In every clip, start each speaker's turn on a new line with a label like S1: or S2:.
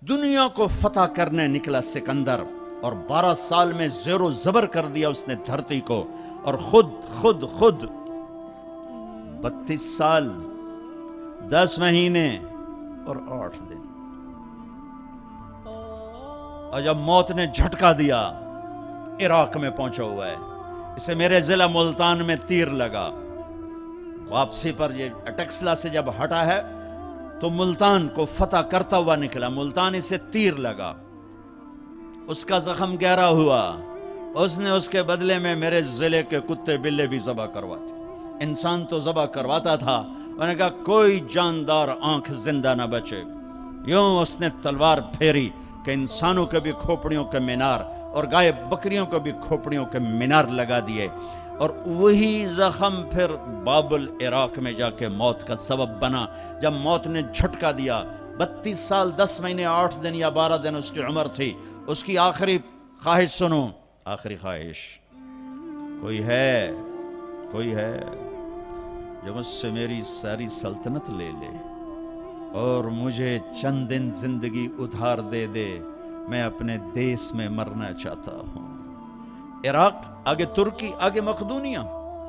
S1: دنیا کو فتح کرنے نکلا سکندر، اور 12 سال میں زیر و زبر کر دیا اس نے دھرتی کو، اور خود 32 سال 10 مہینے اور 8 دن، اور جب موت نے جھٹکا دیا عراق میں پہنچا ہوا ہے، اسے میرے ضلع ملتان میں تیر لگا، واپسی پر یہ اٹکسلا سے جب ہٹا ہے تو ملتان کو فتح کرتا ہوا نکلا، ملتان اسے تیر لگا، اس کا زخم گہرا ہوا، اس نے اس کے بدلے میں میرے ضلع کے کتے بلے بھی ذبح کرواتے، انسان تو ذبح کرواتا تھا، انہوں نے کہا کوئی جاندار آنکھ زندہ نہ بچے، یوں اس نے تلوار پھیری کہ انسانوں کے بھی کھوپڑیوں کے مینار اور گائے بکریوں کو بھی کھوپڑیوں کے مینار لگا دیے، اور وہی زخم پھر بابل عراق میں جا کے موت کا سبب بنا، جب موت نے جھٹکا دیا۔ 32 سال 10 مہینے 8 دن یا 12 دن اس کی عمر تھی، اس کی آخری خواہش سنو، آخری خواہش، کوئی ہے جو مجھ سے میری ساری سلطنت لے لے اور مجھے چند دن زندگی ادھار دے دے، میں اپنے دیس میں مرنا چاہتا ہوں۔ عراق، آگے ترکی، آگے مقدونیہ،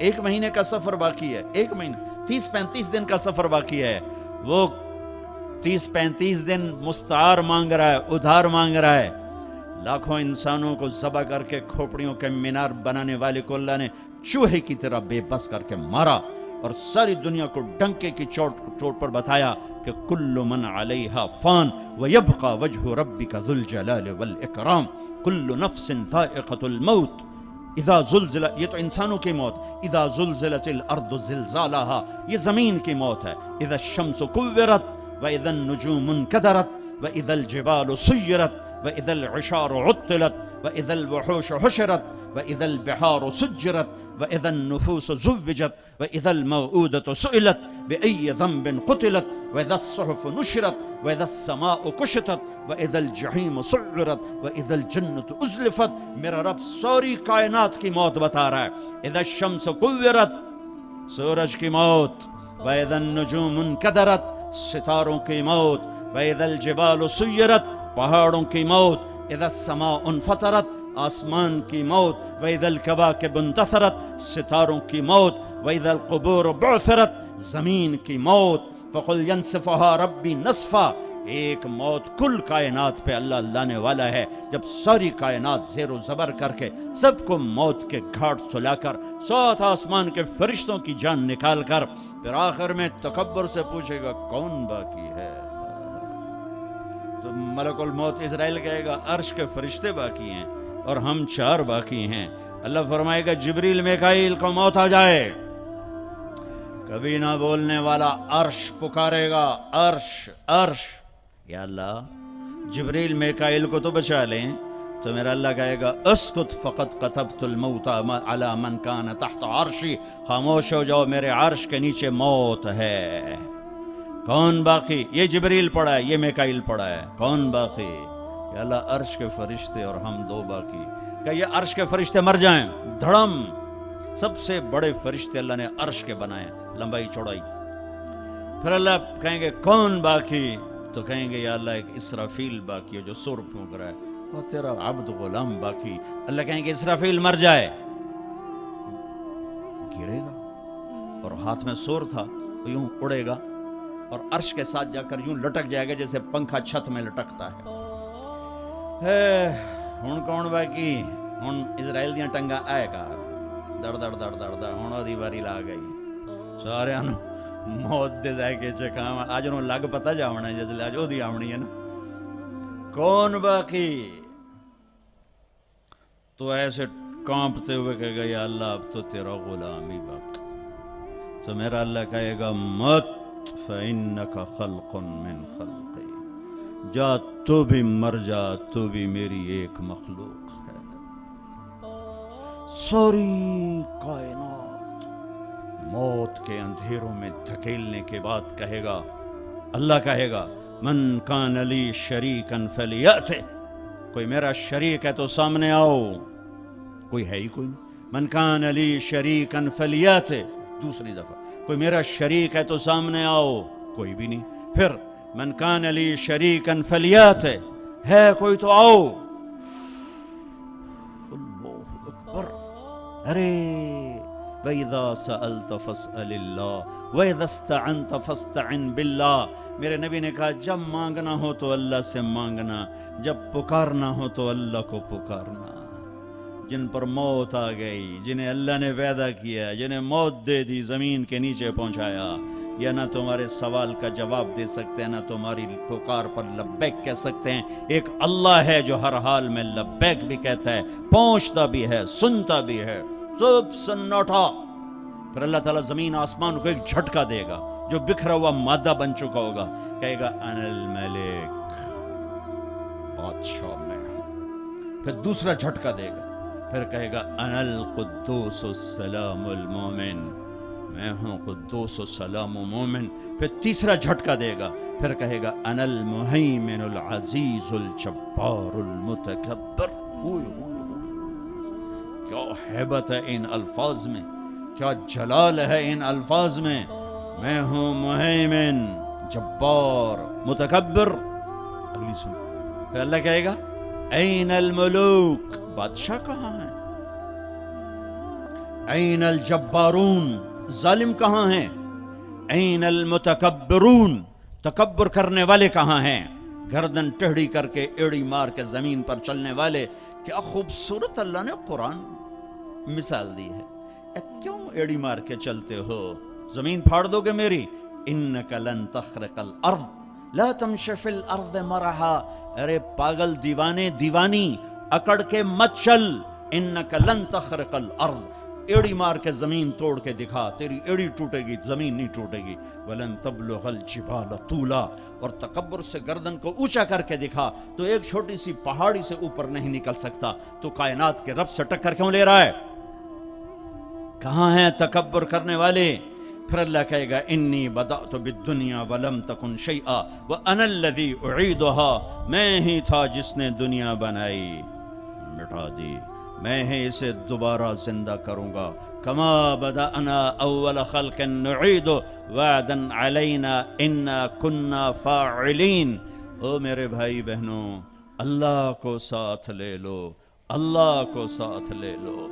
S1: 1 مہینے کا سفر باقی ہے، 1 مہینہ 30-35 دن کا سفر باقی ہے، وہ 30-35 دن مستعار مانگ رہا ہے، ادھار مانگ رہا ہے، لاکھوں انسانوں کو ذبح کر کے کھوپڑیوں کے مینار بنانے والے کو اللہ نے چوہے کی طرح بے بس کر کے مارا، اور ساری دنیا کو ڈنکے کی چوٹ پر بتایا کہ کل من علیہا فان ویبقى وجہ ربک ذو الجلال والاکرام، کل نفس ذائقۃ الموت اذا زلزل، یہ تو انسانوں کی موت، اذا زلزلت الارض زلزالها، یہ زمین کی موت ہے، اذا الشمس کورت واذا النجوم انکدرت واذا الجبال سیرت واذا العشار عطلت واذا الوحوش حشرت واذا البحار سجرت واذا النفوس زوجت واذا الموءودة سئلت بأي ذنب قتلت واذا الصحف نشرت واذا السماء كشطت واذا الجحيم سعرت واذا الجنة ازلفت۔ میرا رب ساری کائنات کی موت بتا رہا ہے، اذا الشمس کورت، سورج کی موت، واذا النجوم انکدرت، ستاروں کی موت، واذا الجبال سیرت، پہاڑوں کی موت، اذا السماء انفطرت، آسمان کی موت، وَإِذَا الْكَوَاكِبُ انتثرت، ستاروں کی موت، وَإِذَا الْقُبُورُ بُعْثِرَت، زمین کی موت، فَقُلْ يَنْسِفُهَا رَبِّي نَصْفًا۔ ایک موت کل کائنات پہ اللہ لانے والا ہے، جب ساری کائنات زیر و زبر کر کے سب کو موت کے گھاٹ سلا کر 7 آسمان کے فرشتوں کی جان نکال کر پھر آخر میں تکبر سے پوچھے گا کون باقی ہے، تو ملک الموت اسرائیل کہے گا عرش کے فرشتے باقی ہیں اور ہم 4 باقی ہیں۔ اللہ فرمائے گا جبریل میکائیل کو موت آ جائے، کبھی نہ بولنے والا عرش پکارے گا، عرش، یا اللہ جبریل میکائیل کو تو بچا لیں، تو میرا اللہ کہے گا اسکت فقط کتبت الموت علی من کان تحت عرشی، خاموش ہو جاؤ میرے عرش کے نیچے موت ہے۔ کون باقی؟ یہ جبریل پڑا ہے، یہ میکائیل پڑا ہے، کون باقی؟ یا اللہ عرش کے فرشتے اور ہم 2 باقی۔ کہ یہ عرش کے فرشتے مر جائیں، دھڑم، سب سے بڑے فرشتے اللہ نے عرش کے بنائے، لمبائی چوڑائی۔ پھر اللہ کہیں گے کون باقی؟ تو کہیں گے یا اللہ ایک اسرافیل باقی ہے جو سور پھونک رہا ہے، اور تیرا عبد غلام باقی۔ اللہ کہیں گے اسرافیل مر جائے، گرے گا اور ہاتھ میں سور تھا، یوں اڑے گا اور عرش کے ساتھ جا کر یوں لٹک جائے گا جیسے پنکھا چھت میں لٹکتا ہے۔ ہن کون باقی؟ ہن اسرائیل دیاں ٹنگا آئے کار دڑ دڑ دڑ دڑ دڑ، ہن دی واری لا گئی، سارے موت دے ذائقے چکھاں، اج نوں لگ پتہ جاونا ہے جس اج اودی آونی ہے نا، کون باقی؟ تو ایسے کانپتے ہوئے کہے گا یا اللہ اب تو تیرا غلام ہی باقی۔ تو میرا اللہ کہے گا مت فإنک خلق من خلقی، جا تو بھی مر جا، تو بھی میری ایک مخلوق ہے۔ ساری کائنات موت کے اندھیروں میں دھکیلنے کے بعد کہے گا، اللہ کہے گا من کان لی شریکا فلیأتِ، کوئی میرا شریک ہے تو سامنے آؤ، کوئی ہے ہی کوئی نہیں، من کان لی شریکا فلیأتِ، دوسری دفعہ کوئی میرا شریک ہے تو سامنے آؤ، کوئی بھی نہیں۔ پھر من کان لی شریکن فلیات، ہے کوئی تو آؤ. اللہ اکبر. ارے وَإِذَا سَأَلْتَ فَاسْأَلِ اللَّهِ وَإِذَا اسْتَعَنْتَ فَاسْتَعِنْ بِاللَّهِ. میرے نبی نے کہا جب مانگنا ہو تو اللہ سے مانگنا، جب پکارنا ہو تو اللہ کو پکارنا. جن پر موت آ گئی، جنہیں اللہ نے پیدا کیا، جنہیں موت دے دی، زمین کے نیچے پہنچایا، یا نہ تمہارے سوال کا جواب دے سکتے ہیں، نہ تمہاری پکار پر لبیک کہہ سکتے ہیں. ایک اللہ ہے جو ہر حال میں لبیک بھی کہتا ہے، پہنچتا بھی ہے، سنتا بھی ہے. سب سناٹا. پھر اللہ تعالیٰ زمین آسمان کو ایک جھٹکا دے گا، جو بکھرا ہوا مادہ بن چکا ہوگا، کہے گا انا الملک، بادشاہ میں ہوں. پھر دوسرا جھٹکا دے گا، پھر کہے گا انا القدوس السلام المومن، میں ہوں قدوس و سلام و مومن. پھر تیسرا جھٹکا دے گا، پھر کہے گا انا المہیمن العزیز الجبار المتکبر. کیا ہیبت ہے ان الفاظ میں، کیا جلال ہے ان الفاظ میں. میں ہوں مہیمن، جبار، متکبر. اگلی سن. پھر اللہ کہے گا این الملوک، بادشاہ کہاں ہیں؟ این الجبارون، ظالم کہاں ہیں؟ این المتکبرون، تکبر کرنے والے کہاں ہیں؟ گردن ٹیڑھی کر کے ایڑی مار کے زمین پر چلنے والے. کیا خوبصورت اللہ نے قرآن مثال دی ہے. کیوں ایڑی مار کے چلتے ہو؟ زمین پھاڑ دو گے میری. انک لن تخرق الارض لا تمشی فی الارض مرحا. ارے پاگل، دیوانے، دیوانی، اکڑ کے مت چل. انک لن تخرق الارض، ایڑی مار کے زمین توڑ کے دکھا، تیری ایڑی ٹوٹے گی، زمین نہیں ٹوٹے گی. ولن تبلغ الجبال طولا، اور تکبر سے گردن کو اونچا کر کے دکھا تو ایک چھوٹی سی پہاڑی سے اوپر نہیں نکل سکتا. تو کائنات کے رب سے ٹکر کیوں لے رہا ہے؟ کہاں ہیں تکبر کرنے والے؟ پھر اللہ کہے گا انی بدأت بالدنیا ولم تکن شیئا وانا الذی اعیدها، میں ہی تھا جس نے دنیا بنائی، مٹا دی، میں ہی اسے دوبارہ زندہ کروں گا. کما بدأنا اول خلق نعید وعدا علینا انا کنا فاعلین. او میرے بھائی بہنوں، اللہ کو ساتھ لے لو، اللہ کو ساتھ لے لو.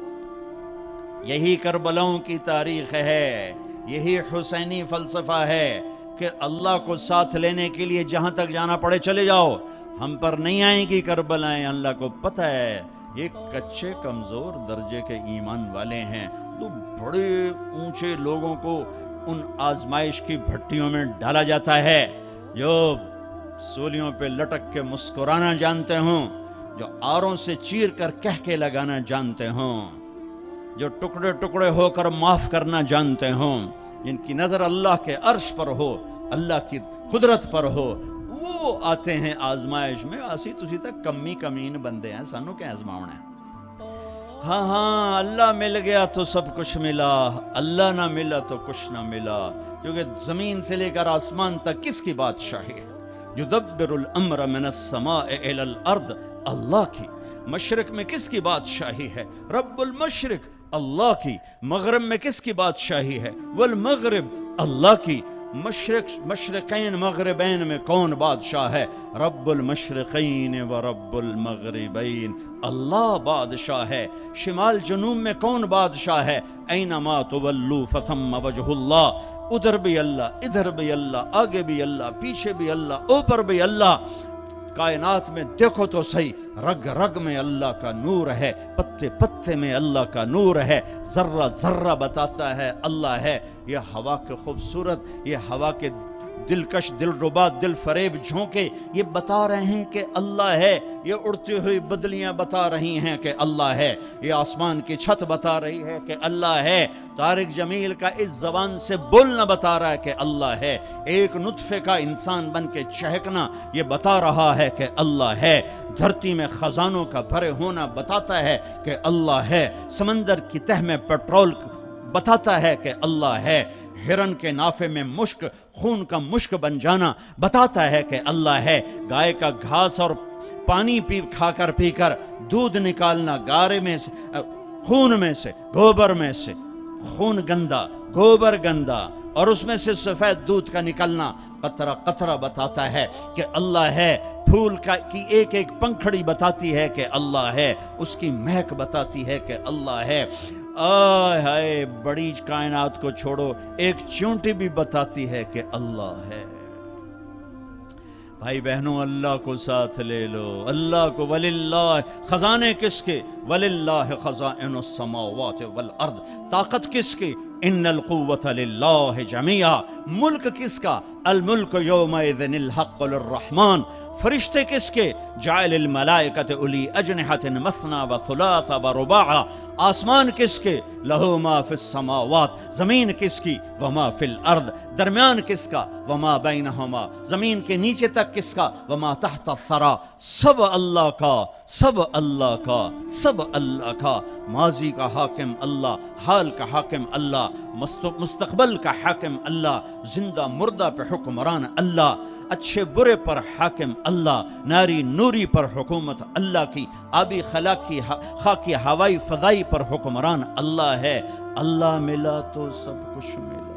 S1: یہی کربلاؤں کی تاریخ ہے، یہی حسینی فلسفہ ہے کہ اللہ کو ساتھ لینے کے لیے جہاں تک جانا پڑے چلے جاؤ. ہم پر نہیں آئیں گی کربلائیں، اللہ کو پتہ ہے یہ کچے کمزور درجے کے ایمان والے ہیں. تو بڑے اونچے لوگوں کو ان آزمائش کی بھٹیوں میں ڈالا جاتا ہے جو سولیوں پہ لٹک کے مسکرانا جانتے ہوں، جو آروں سے چیر کر کہہ کے لگانا جانتے ہوں، جو ٹکڑے ٹکڑے ہو کر معاف کرنا جانتے ہوں، جن کی نظر اللہ کے عرش پر ہو، اللہ کی قدرت پر ہو، وہ آتے ہیں آزمائش میں. اسی تسی تک کمی کمین بندے ہیں، سانو کیا آزماؤنا ہے. ہاں ہاں، اللہ مل گیا تو سب کچھ ملا، اللہ نہ ملا تو کچھ نہ ملا. کیونکہ زمین سے لے کر آسمان تک کس کی بادشاہی ہے؟ یدبر الامر من السماء الى الارض، اللہ کی. مشرق میں کس کی بادشاہی ہے؟ رب المشرق، اللہ کی. مغرب میں کس کی بادشاہی ہے؟ والمغرب، اللہ کی. مشرقین مغربین میں کون بادشاہ ہے؟ رب المشرقین و رب المغربین، اللہ بادشاہ ہے. شمال جنوب میں کون بادشاہ ہے؟ اینما تولوا فثم وجہ اللہ، ادھر بھی اللہ، ادھر بھی اللہ، آگے بھی اللہ، پیچھے بھی اللہ، اوپر بھی اللہ. کائنات میں دیکھو تو صحیح، رگ رگ میں اللہ کا نور ہے، پتے پتے میں اللہ کا نور ہے، ذرہ ذرہ بتاتا ہے اللہ ہے. یہ ہوا کے خوبصورت، یہ ہوا کے دلکش، دل ربا، دل فریب جھونکے یہ بتا رہے ہیں کہ اللہ ہے. یہ اڑتی ہوئی بدلیاں بتا رہی ہیں کہ اللہ ہے. یہ آسمان کی چھت بتا رہی ہے کہ اللہ ہے. طارق جمیل کا اس زبان سے بولنا بتا رہا ہے کہ اللہ ہے. ایک نطفے کا انسان بن کے چہکنا یہ بتا رہا ہے کہ اللہ ہے. دھرتی میں خزانوں کا بھرے ہونا بتاتا ہے کہ اللہ ہے. سمندر کی تہ میں پیٹرول بتاتا ہے کہ اللہ ہے. ہرن کے نافے میں مشک، خون کا مشک بن جانا بتاتا ہے کہ اللہ ہے. گائے کا گھاس اور پانی کھا کر پی کر دودھ نکالنا، گارے میں سے، خون میں سے، گوبر میں سے، خون گندا، گوبر گندا، اور اس میں سے سفید دودھ کا نکلنا قطرہ قطرہ بتاتا ہے کہ اللہ ہے، پھول کی ایک ایک پنکھڑی بتاتی ہے کہ اللہ ہے، اس کی مہک بتاتی ہے کہ اللہ ہے۔ آئے ہائے، بڑی کائنات کو چھوڑو، ایک چونٹی بھی بتاتی ہے کہ اللہ ہے۔ بھائی بہنوں، اللہ کو ساتھ لے لو، اللہ کو۔ وللہ، خزانے کس کے؟ وللہ خزائن السماوات والارض، طاقت کس کی؟ ان القوت للہ جمیعا، ملک کس کا؟ الملک یومئذ الحق للرحمن، فرشتے کس کے؟ جعل الملائکۃ اولی اجنحۃ مثنی وثلاث ورباع، آسمان کس کے؟ لہو ما فی السماوات، زمین کس کی؟ وما فی الارض، درمیان کس کا؟ وما بینہما، زمین کے نیچے تک کس کا؟ وما تحت الثری، سب اللہ کا، سب اللہ کا، سب اللہ کا۔ ماضی کا حاکم اللہ، حال کا حاکم اللہ، مستقبل کا حاکم اللہ، زندہ مردہ پہ حکمران اللہ، اچھے برے پر حاکم اللہ، ناری نوری پر حکومت اللہ کی، آبی خاکی ہوائی فضائی پر حکمران اللہ ہے۔ اللہ ملا تو سب کچھ ملا۔